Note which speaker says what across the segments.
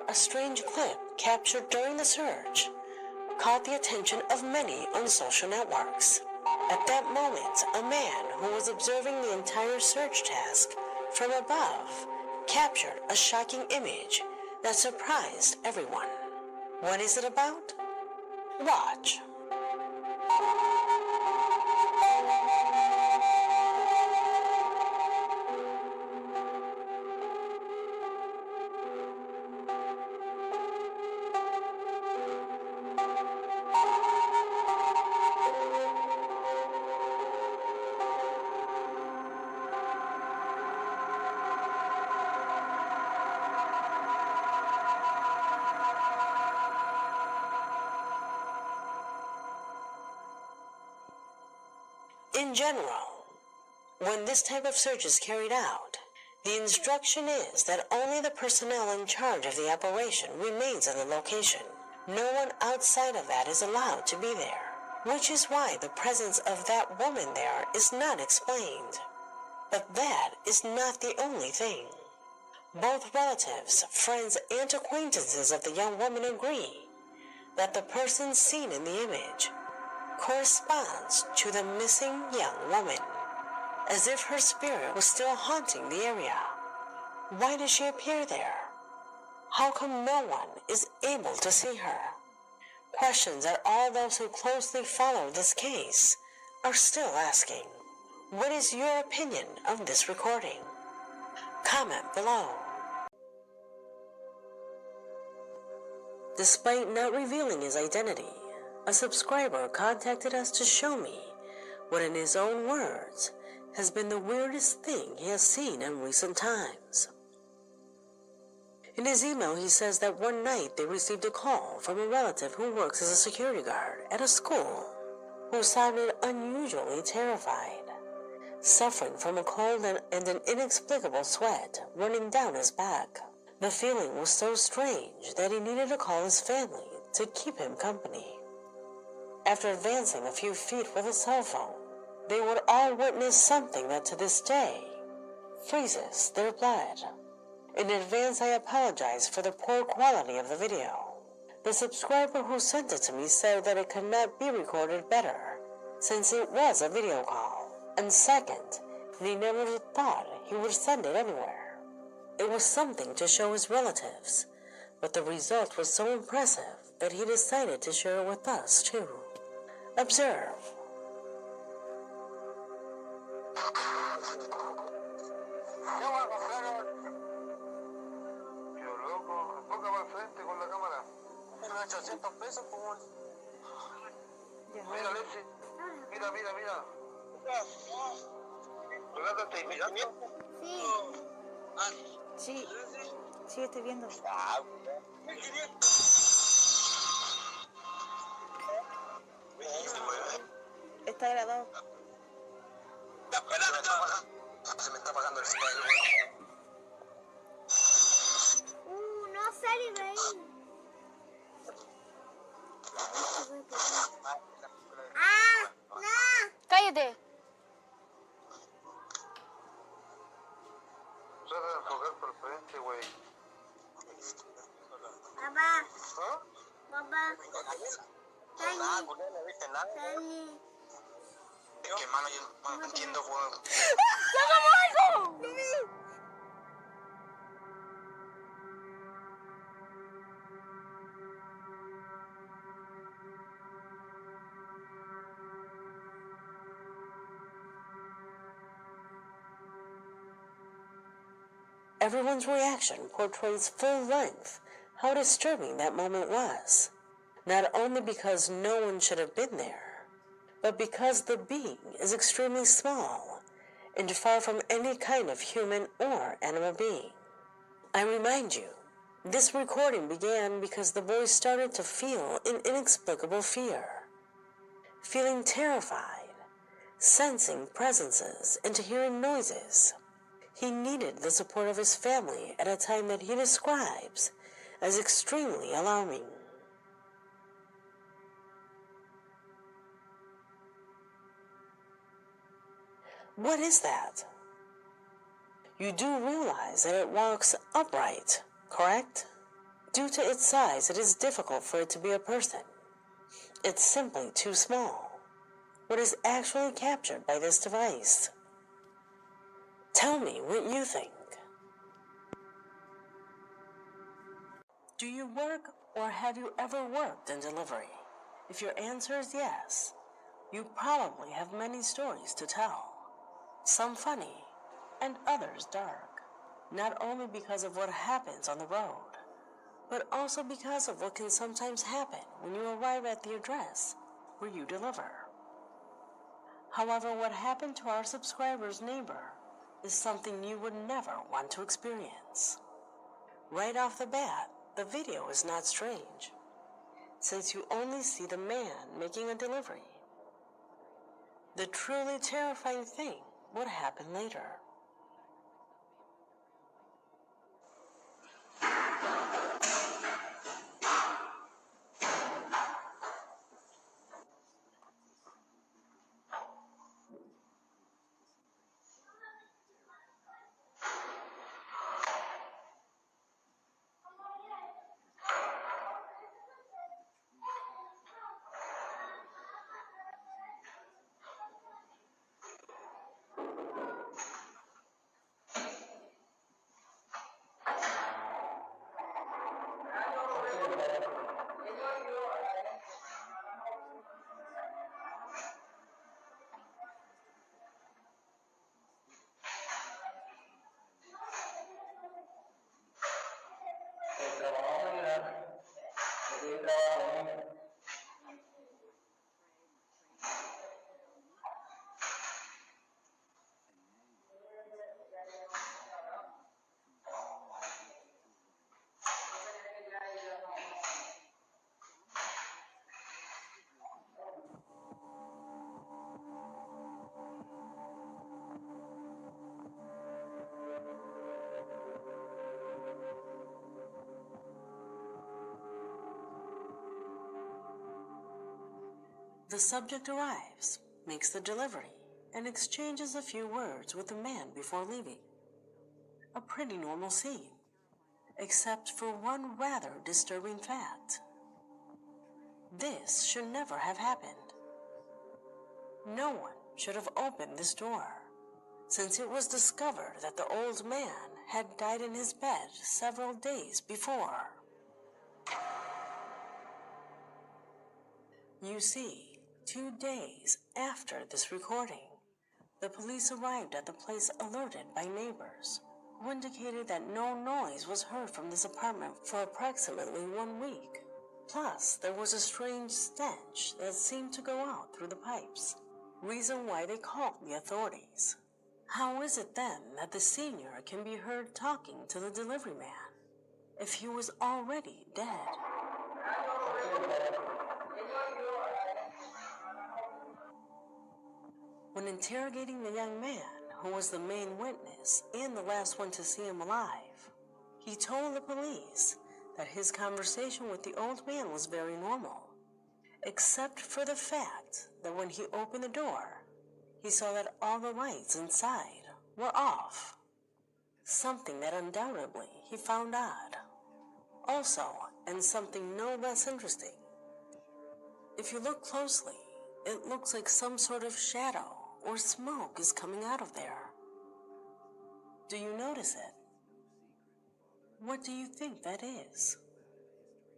Speaker 1: a strange clip captured during the search caught the attention of many on social networks. At that moment, a man who was observing the entire search task from above captured a shocking image that surprised everyone. What is it about? Watch. In general, when this type of search is carried out, the instruction is that only the personnel in charge of the operation remains in the location. No one outside of that is allowed to be there, which is why the presence of that woman there is not explained. But that is not the only thing. Both relatives, friends, and acquaintances of the young woman agree that the person seen in the image corresponds to the missing young woman, as if her spirit was still haunting the area. Why does she appear there? How come no one is able to see her? Questions that all those who closely follow this case are still asking. What is your opinion of this recording? Comment below. Despite not revealing his identity, a subscriber contacted us to show me what, in his own words, has been the weirdest thing he has seen in recent times. In his email, he says that one night they received a call from a relative who works as a security guard at a school, who sounded unusually terrified, suffering from a cold and an inexplicable sweat running down his back. The feeling was so strange that he needed to call his family to keep him company. After advancing a few feet with a cell phone, they would all witness something that to this day freezes their blood. In advance, I apologize for the poor quality of the video. The subscriber who sent it to me said that it could not be recorded better, since it was a video call, and second, he never thought he would send it anywhere. It was something to show his relatives, but the result was so impressive that he decided to share it with us too. Observe.
Speaker 2: Mira, Alexis, mira. ¿Renata estáis mirando?
Speaker 3: Sí. Sí, estoy viendo. Está grabado.
Speaker 2: Se me está apagando el celular.
Speaker 4: No salí de ahí. No.
Speaker 3: ¡Cállate!
Speaker 2: Trata de enfocar por frente, güey.
Speaker 4: Papá.
Speaker 2: ¿Ah?
Speaker 4: Papá. Dani.
Speaker 2: Es que, hermano, yo no entiendo, güey.
Speaker 3: ¡Hagamos algo!
Speaker 1: Everyone's reaction portrays full length how disturbing that moment was, not only because no one should have been there, but because the being is extremely small and far from any kind of human or animal being. I remind you, this recording began because the boy started to feel an inexplicable fear, feeling terrified, sensing presences, and hearing noises. He needed the support of his family at a time that he describes as extremely alarming. What is that? You do realize that it walks upright, correct? Due to its size, it is difficult for it to be a person. It's simply too small. What is actually captured by this device? Tell me what you think. Do you work or have you ever worked in delivery? If your answer is yes, you probably have many stories to tell. Some funny and others dark. Not only because of what happens on the road, but also because of what can sometimes happen when you arrive at the address where you deliver. However, what happened to our subscriber's neighbor is something you would never want to experience. Right off the bat, the video is not strange, since you only see the man making a delivery. The truly terrifying thing would happen later. The subject arrives, makes the delivery, and exchanges a few words with the man before leaving. A pretty normal scene, except for one rather disturbing fact. This should never have happened. No one should have opened this door, since it was discovered that the old man had died in his bed several days before. You see, 2 days after this recording, the police arrived at the place alerted by neighbors, who indicated that no noise was heard from this apartment for approximately 1 week. Plus, there was a strange stench that seemed to go out through the pipes, reason why they called the authorities. How is it then that the senior can be heard talking to the delivery man if he was already dead? When interrogating the young man, who was the main witness and the last one to see him alive, he told the police that his conversation with the old man was very normal, except for the fact that when he opened the door, he saw that all the lights inside were off, something that undoubtedly he found odd. Also, and something no less interesting, if you look closely, it looks like some sort of shadow or smoke is coming out of there. Do you notice it? What do you think that is?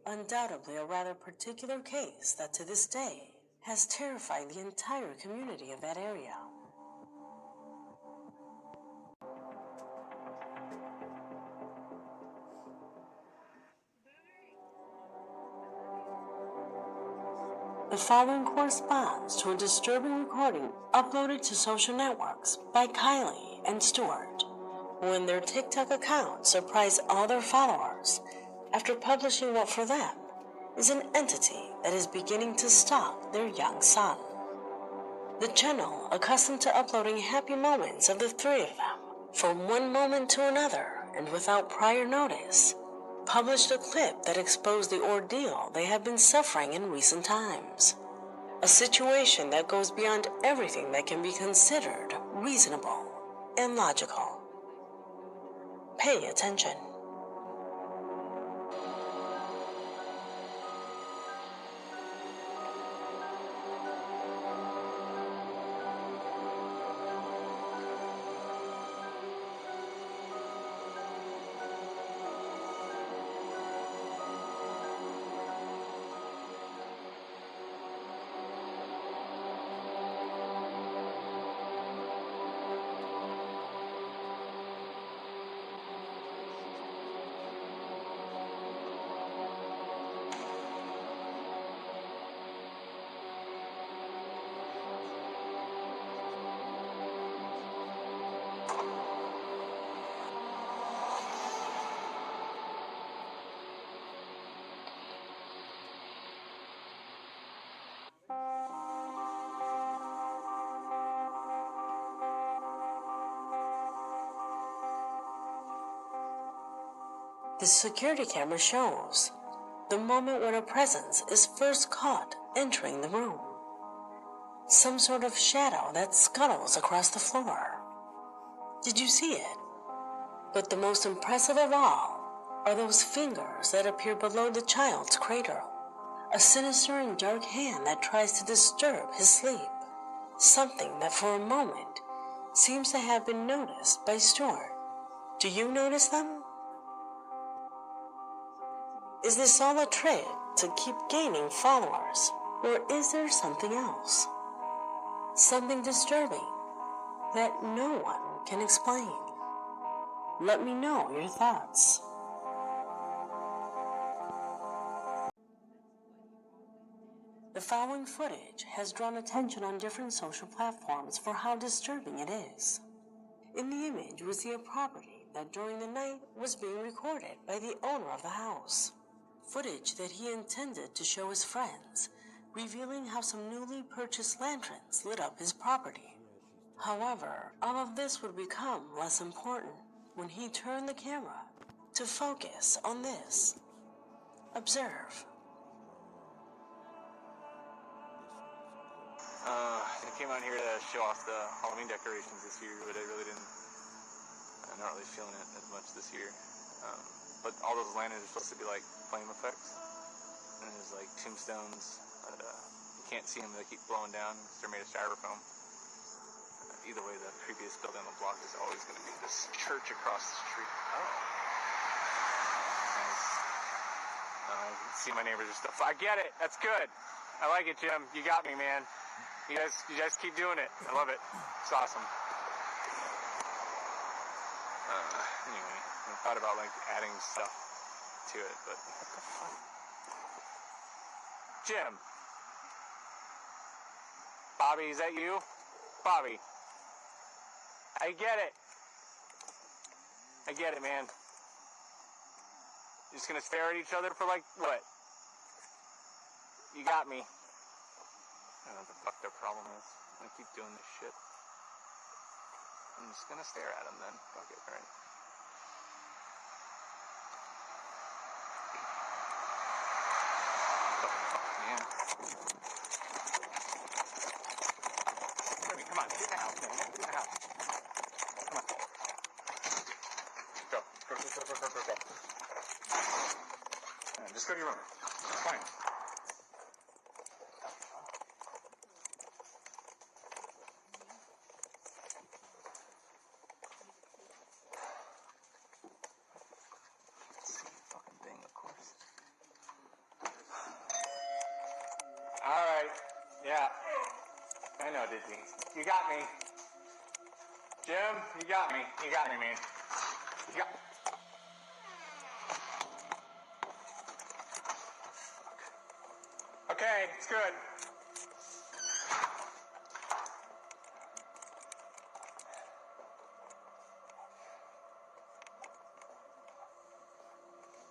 Speaker 1: Undoubtedly a rather particular case that to this day has terrified the entire community of that area. The following corresponds to a disturbing recording uploaded to social networks by Kylie and Stuart, who in their TikTok account surprised all their followers after publishing what for them is an entity that is beginning to stalk their young son. The channel, accustomed to uploading happy moments of the three of them from one moment to another and without prior notice, published a clip that exposed the ordeal they have been suffering in recent times. A situation that goes beyond everything that can be considered reasonable and logical. Pay attention. The security camera shows the moment when a presence is first caught entering the room. Some sort of shadow that scuttles across the floor. Did you see it? But the most impressive of all are those fingers that appear below the child's cradle. A sinister and dark hand that tries to disturb his sleep. Something that for a moment seems to have been noticed by Stuart. Do you notice them? Is this all a trick to keep gaining followers? Or is there something else? Something disturbing that no one can explain? Let me know your thoughts. The following footage has drawn attention on different social platforms for how disturbing it is. In the image, we see a property that during the night was being recorded by the owner of the house. Footage that he intended to show his friends, revealing how some newly purchased lanterns lit up his property. However, all of this would become less important when he turned the camera to focus on this. Observe.
Speaker 5: I came out here to show off the Halloween decorations this year, but I'm not really feeling it as much this year. But all those lanterns are supposed to be like flame effects, and there's like tombstones, but you can't see them, they keep blowing down because they're made of styrofoam. Either way, the creepiest building on the block is always going to be this church across the street. Oh. Nice. See my neighbors are stuff. I get it. That's good. I like it, Jim. You got me, man. You guys keep doing it. I love it. It's awesome. Anyway, I thought about like adding stuff to it, but what the fuck? Jim. Bobby, is that you? Bobby. I get it. I get it, man. You're just gonna stare at each other for like what? You got me. I don't know what the fuck their problem is. I keep doing this shit. I'm just gonna stare at them then. Fuck it, right? Man. Jimmy, come on, get in the house, man. Get in the house. Come on. Go. Just go to your room. It's fine. Alright, yeah, I know, Disney. You got me. Jim, you got me. You got me, man. You got... Okay, it's good.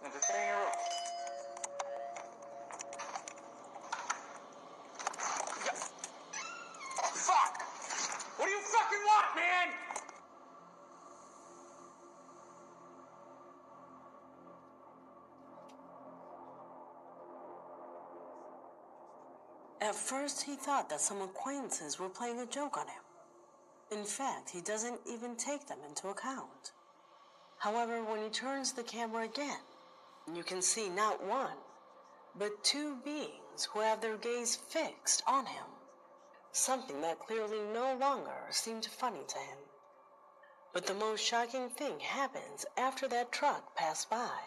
Speaker 5: And just stay in your room. Fuck! What do you fucking want, man?
Speaker 1: At first, he thought that some acquaintances were playing a joke on him. In fact, he doesn't even take them into account. However, when he turns the camera again, you can see not one, but two beings who have their gaze fixed on him. Something that clearly no longer seemed funny to him. But the most shocking thing happens after that truck passed by,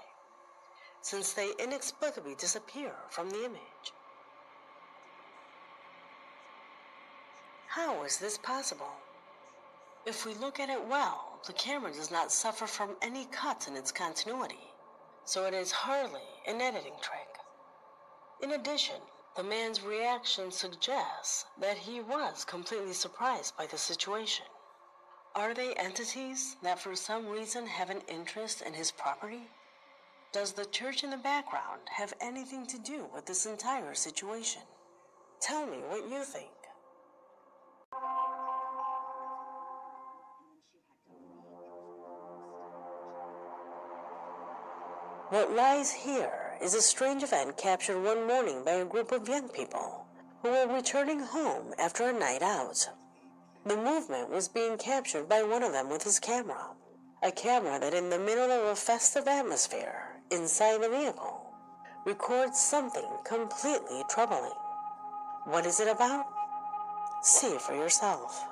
Speaker 1: since they inexplicably disappear from the image. How is this possible? If we look at it well, the camera does not suffer from any cuts in its continuity, so it is hardly an editing trick. In addition, the man's reaction suggests that he was completely surprised by the situation. Are they entities that for some reason have an interest in his property? Does the church in the background have anything to do with this entire situation? Tell me what you think. What lies here is a strange event captured one morning by a group of young people who were returning home after a night out. The movement was being captured by one of them with his camera, a camera that in the middle of a festive atmosphere inside the vehicle records something completely troubling. What is it about? See for yourself.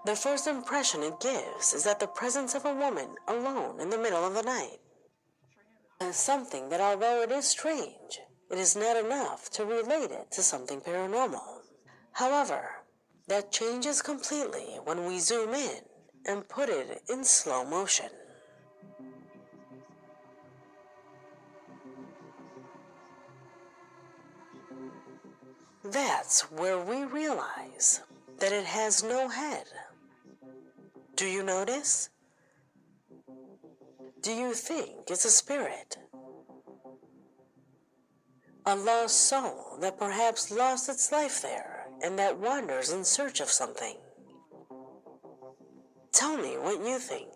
Speaker 1: The first impression it gives is that the presence of a woman alone in the middle of the night. Something that, although it is strange, it is not enough to relate it to something paranormal. However, that changes completely when we zoom in and put it in slow motion. That's where we realize that it has no head. Do you notice? Do you think it's a spirit? A lost soul that perhaps lost its life there and that wanders in search of something? Tell me what you think.